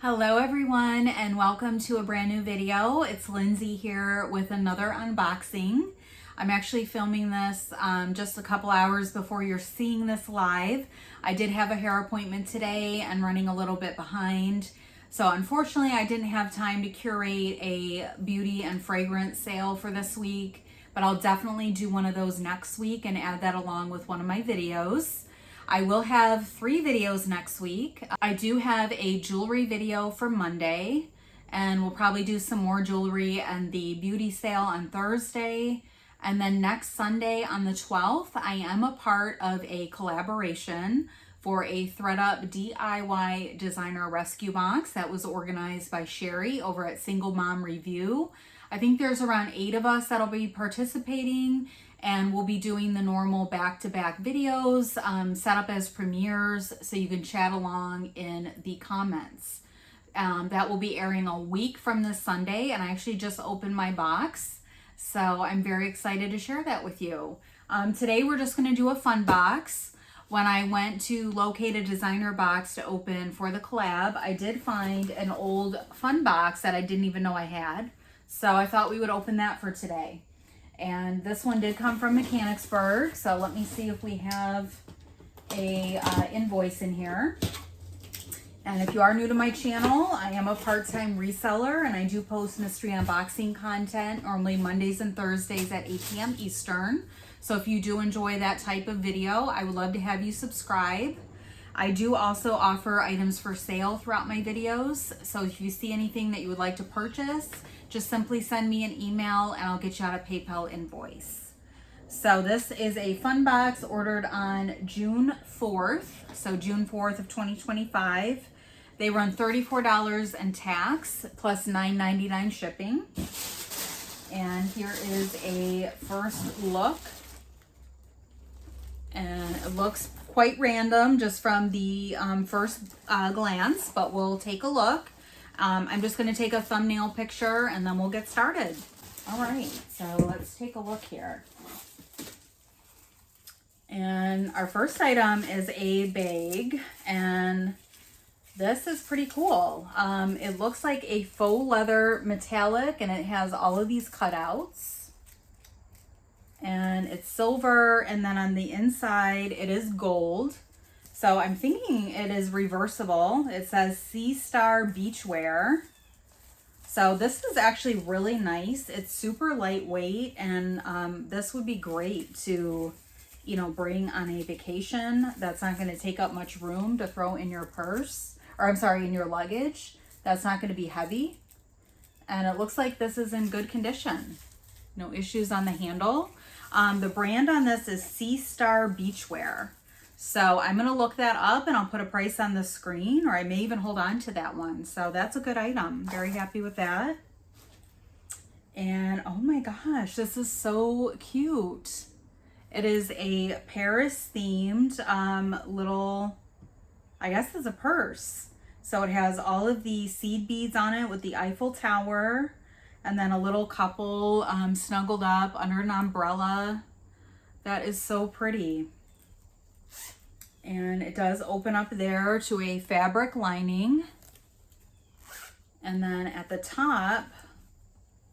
Hello everyone and welcome to a brand new video. It's Lindsay here with another unboxing. I'm actually filming this just a couple hours before you're seeing this live. I did have a hair appointment today and running a little bit behind. So unfortunately I didn't have time to curate a beauty and fragrance sale for this week, but I'll definitely do one of those next week and add that along with one of my videos. I will have 3 videos next week. I do have a jewelry video for Monday, and we'll probably do some more jewelry and the beauty sale on Thursday. And then next Sunday on the 12th, I am a part of a collaboration for a Thredup DIY designer rescue box that was organized by Sherry over at Single Mom Review. I think there's around 8 of us that'll be participating, and we'll be doing the normal back-to-back videos set up as premieres so you can chat along in the comments. That will be airing a week from this Sunday, and I actually just opened my box, so I'm very excited to share that with you. Today we're just going to do a fun box. When I went to locate a designer box to open for the collab, I did find an old fun box that I didn't even know I had, so I thought we would open that for today. And this one did come from Mechanicsburg, so let me see if we have a invoice in here. And if you are new to my channel, I am a part-time reseller, and I do post mystery unboxing content normally Mondays and Thursdays at 8 p.m. Eastern. So if you do enjoy that type of video, I would love to have you subscribe. I do also offer items for sale throughout my videos, so if you see anything that you would like to purchase, just simply send me an email and I'll get you out a PayPal invoice. So this is a fun box ordered on June 4th, so June 4th of 2025. They run $34 and tax plus $9.99 shipping. And here is a first look. And it looks quite random just from the first glance, but we'll take a look. I'm just going to take a thumbnail picture and then we'll get started. All right, so let's take a look here. And our first item is a bag, and this is pretty cool. It looks like a faux leather metallic, and it has all of these cutouts. And it's silver, and then on the inside it is gold. So I'm thinking it is reversible. It says Sea Star Beachwear. So this is actually really nice. It's super lightweight, and this would be great to, you know, bring on a vacation. That's not going to take up much room to throw in your purse, or I'm sorry, in your luggage. That's not going to be heavy. And it looks like this is in good condition. No issues on the handle. The brand on this is Sea Star Beachwear. So I'm going to look that up and I'll put a price on the screen, or I may even hold on to that one. So that's a good item. Very happy with that. And oh my gosh, this is so cute. It is a Paris themed little, I guess it's a purse. So it has all of the seed beads on it with the Eiffel Tower, and then a little couple snuggled up under an umbrella. That is so pretty. And it does open up there to a fabric lining. And then at the top,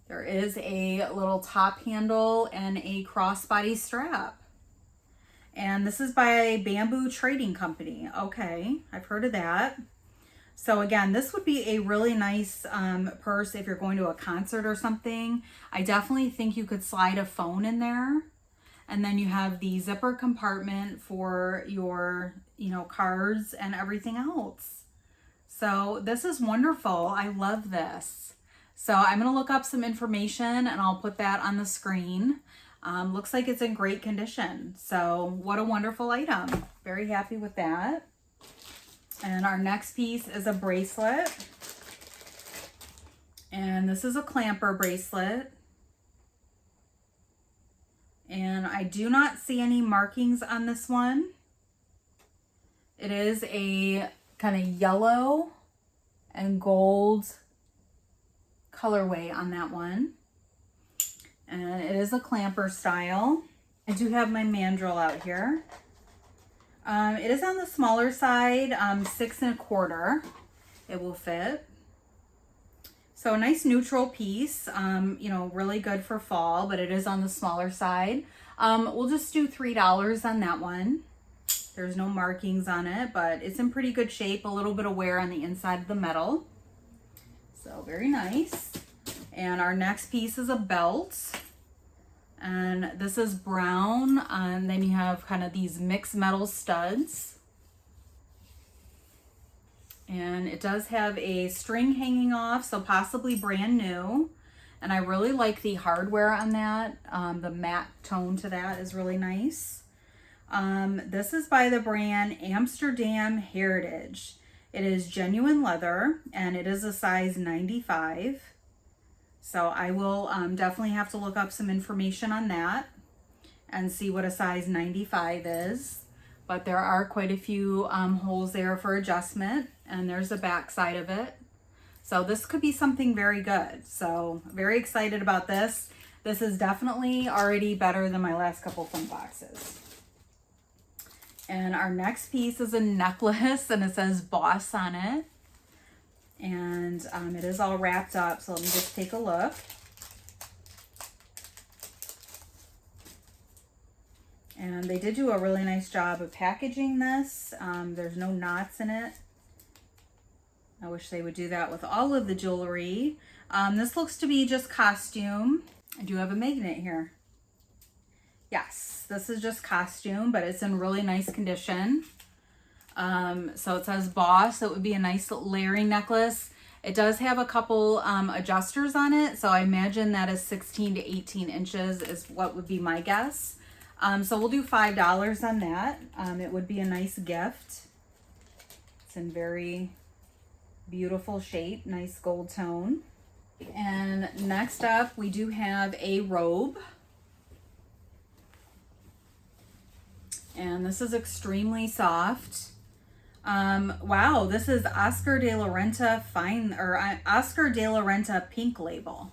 there is a little top handle and a crossbody strap. And this is by Bamboo Trading Company. Okay, I've heard of that. So again, this would be a really nice purse if you're going to a concert or something. I definitely think you could slide a phone in there. And then you have the zipper compartment for your, you know, cards and everything else. So this is wonderful. I love this. So I'm going to look up some information and I'll put that on the screen. Looks like it's in great condition. So what a wonderful item. Very happy with that. And our next piece is a bracelet. And this is a clamper bracelet. And I do not see any markings on this one. It is a kind of yellow and gold colorway on that one. And it is a clamper style. I do have my mandrel out here. It is on the smaller side, 6 1/4. it will fit. So a nice neutral piece, you know, really good for fall, but it is on the smaller side. We'll just do $3 on that one. There's no markings on it, but it's in pretty good shape. A little bit of wear on the inside of the metal. So very nice. And our next piece is a belt. And this is brown. And then you have kind of these mixed metal studs. And it does have a string hanging off, so possibly brand new. And I really like the hardware on that. The matte tone to that is really nice. This is by the brand Amsterdam Heritage. It is genuine leather and it is a size 95. So I will definitely have to look up some information on that and see what a size 95 is. But there are quite a few holes there for adjustment, and there's the back side of it. So this could be something very good. So very excited about this. This is definitely already better than my last couple fun boxes. And our next piece is a necklace, and it says Boss on it. And it is all wrapped up, so let me just take a look. And they did do a really nice job of packaging this. There's no knots in it. I wish they would do that with all of the jewelry. This looks to be just costume. I do have a magnet here. Yes, this is just costume, but it's in really nice condition. So it says Boss. It would be a nice layering necklace. It does have a couple adjusters on it, so I imagine that is 16 to 18 inches is what would be my guess. So we'll do $5 on that. It would be a nice gift. It's in very beautiful shape, nice gold tone. And next up, we do have a robe. And this is extremely soft. Wow, this is Oscar de la Renta Oscar de la Renta pink label.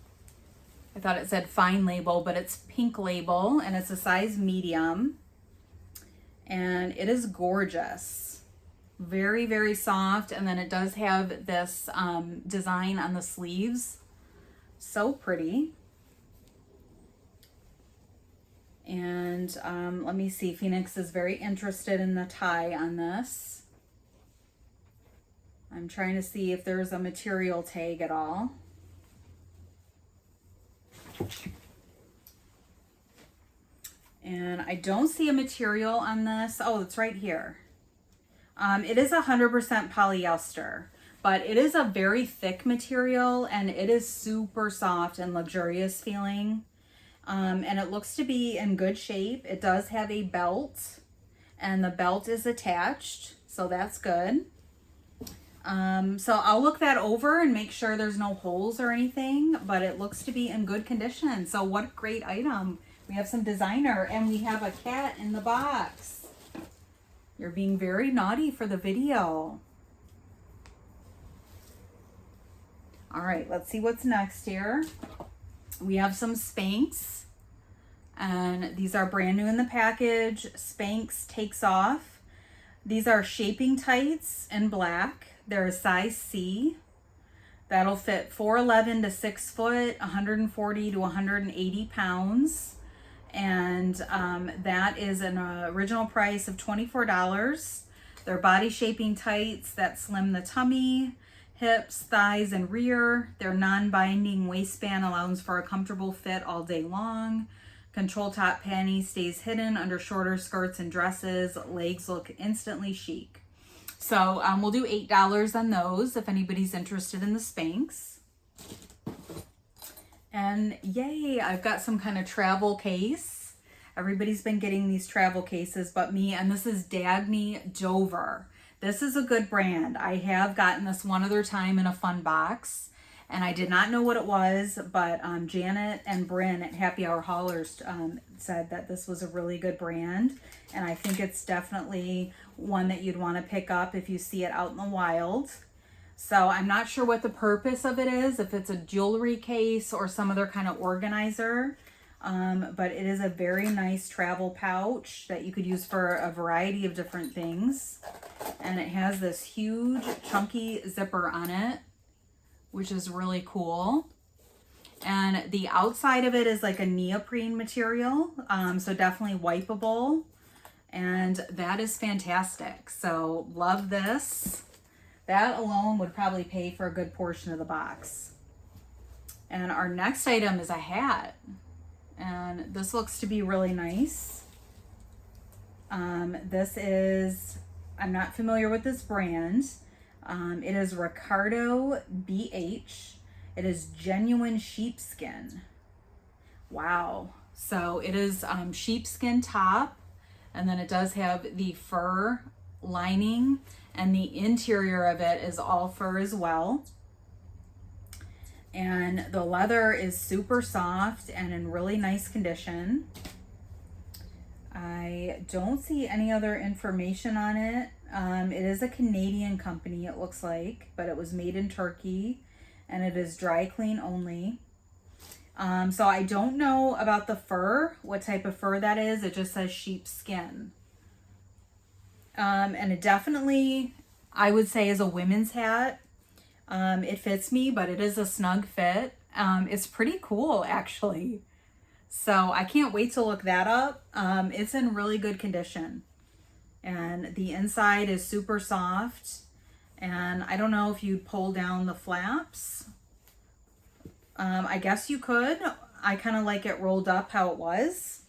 I thought it said fine label, but it's pink label, and it's a size medium. And it is gorgeous. Very, very soft. And then it does have this design on the sleeves. So pretty. And let me see. Phoenix is very interested in the tie on this. I'm trying to see if there's a material tag at all. And I don't see a material on this. Oh, it's right here. It is 100% polyester, but it is a very thick material and it is super soft and luxurious feeling. And it looks to be in good shape. It does have a belt and the belt is attached, so that's good. So I'll look that over and make sure there's no holes or anything, but it looks to be in good condition. So what a great item. We have some designer and we have a cat in the box. You're being very naughty for the video. All right, let's see what's next here. We have some Spanx, and these are brand new in the package. Spanx Takes Off. These are shaping tights in black. They're a size C. That'll fit 4'11" to 6 foot, 140 to 180 pounds. And that is an original price of $24. They're body shaping tights that slim the tummy, hips, thighs, and rear. Their non-binding waistband allows for a comfortable fit all day long. Control top panty stays hidden under shorter skirts and dresses. Legs look instantly chic. So we'll do $8 on those if anybody's interested in the Spanx. And yay, I've got some kind of travel case. Everybody's been getting these travel cases but me, and this is Dagne Dover. This is a good brand. I have gotten this one other time in a fun box, and I did not know what it was, but Janet and Bryn at Happy Hour Haulers said that this was a really good brand, and I think it's definitely one that you'd want to pick up if you see it out in the wild. So I'm not sure what the purpose of it is, if it's a jewelry case or some other kind of organizer. but it is a very nice travel pouch that you could use for a variety of different things. And it has this huge chunky zipper on it, which is really cool. And the outside of it is like a neoprene material, so definitely wipeable. And that is fantastic. So love this. That alone would probably pay for a good portion of the box. And our next item is a hat. And this looks to be really nice. This is, I'm not familiar with this brand. It is Ricardo BH. It is genuine sheepskin. Wow. So it is sheepskin top. And then it does have the fur lining, and the interior of it is all fur as well. And the leather is super soft and in really nice condition. I don't see any other information on it. It is a Canadian company, it looks like, but it was made in Turkey, and it is dry clean only. So I don't know about the fur, what type of fur that is. It just says sheepskin. And it definitely, I would say, is a women's hat. It fits me, but it is a snug fit. It's pretty cool, actually. So I can't wait to look that up. It's in really good condition. And the inside is super soft. And I don't know if you'd pull down the flaps. I guess you could. I kind of like it rolled up how it was,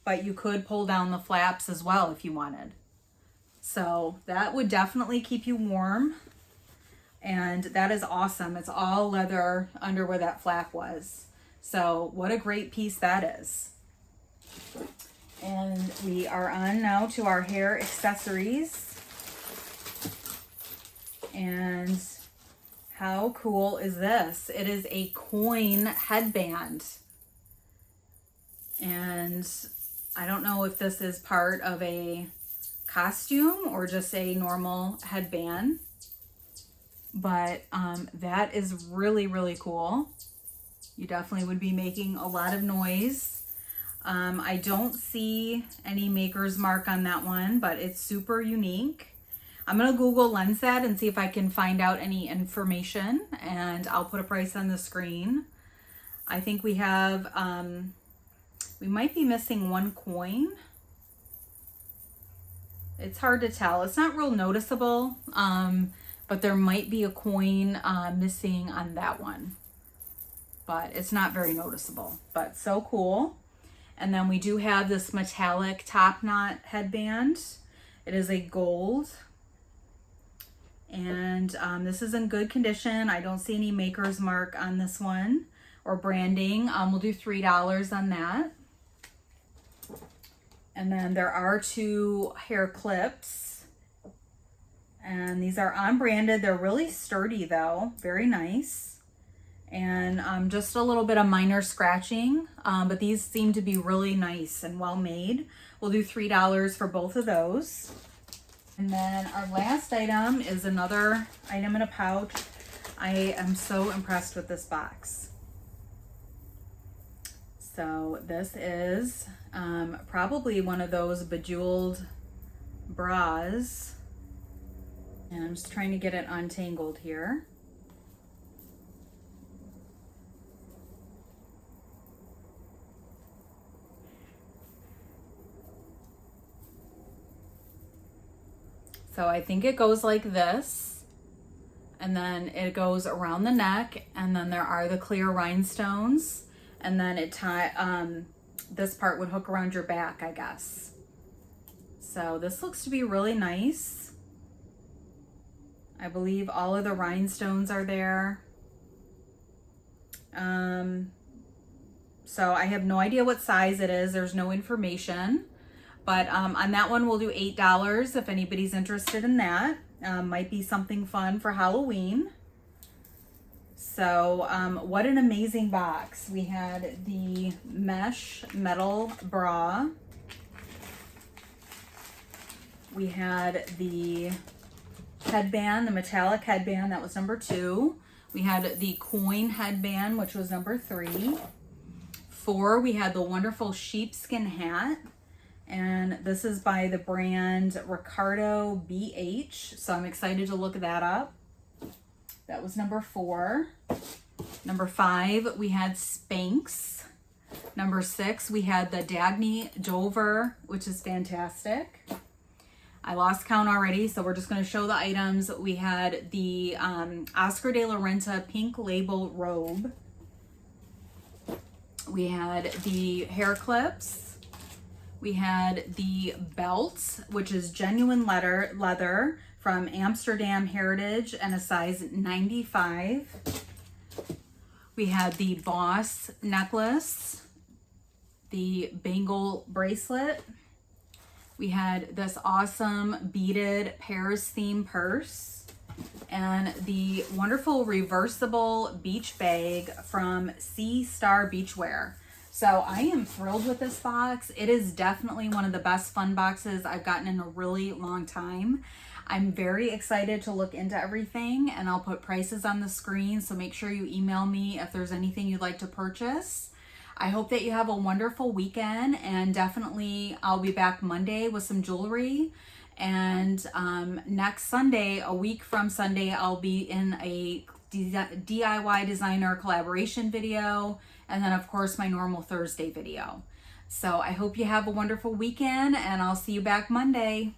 but you could pull down the flaps as well if you wanted. So that would definitely keep you warm. And that is awesome. It's all leather under where that flap was. So what a great piece that is. And we are on now to our hair accessories. And how cool is this? It is a coin headband. And I don't know if this is part of a costume or just a normal headband. But that is really, really cool. You definitely would be making a lot of noise. I don't see any maker's mark on that one, but it's super unique. I'm going to Google LINDSMCLARK and see if I can find out any information, and I'll put a price on the screen. I think we have, we might be missing one coin. It's hard to tell. It's not real noticeable, but there might be a coin missing on that one. But it's not very noticeable, but so cool. And then we do have this metallic top knot headband. It is a gold. And this is in good condition. I don't see any maker's mark on this one or branding. We'll do $3 on that. And then there are 2 hair clips. And these are unbranded. They're really sturdy though. Very nice. And just a little bit of minor scratching. But these seem to be really nice and well made. We'll do $3 for both of those. And then our last item is another item in a pouch. I am so impressed with this box. So this is probably one of those bejeweled bras. And I'm just trying to get it untangled here. So I think it goes like this, and then it goes around the neck, and then there are the clear rhinestones, and then this part would hook around your back, I guess. So this looks to be really nice. I believe all of the rhinestones are there. So I have no idea what size it is. There's no information. But on that one, we'll do $8 if anybody's interested in that. Might be something fun for Halloween. So what an amazing box. We had the mesh metal bra. We had the headband, the metallic headband, that was number 2. We had the coin headband, which was number 3. 4, we had the wonderful sheepskin hat. And this is by the brand Ricardo BH. So I'm excited to look that up. That was number 4. Number 5, we had Spanx. Number 6, we had the Dagne Dover, which is fantastic. I lost count already, so we're just going to show the items. We had the Oscar de la Renta pink label robe. We had the hair clips. We had the belt, which is genuine leather from Amsterdam Heritage and a size 95. We had the Boss necklace, the bangle bracelet. We had this awesome beaded Paris theme purse and the wonderful reversible beach bag from Sea Star Beachwear. So I am thrilled with this box. It is definitely one of the best fun boxes I've gotten in a really long time. I'm very excited to look into everything, and I'll put prices on the screen, so make sure you email me if there's anything you'd like to purchase. I hope that you have a wonderful weekend, and definitely I'll be back Monday with some jewelry. And next Sunday, a week from Sunday, I'll be in a DIY designer collaboration video, and then of course my normal Thursday video. So I hope you have a wonderful weekend, and I'll see you back Monday.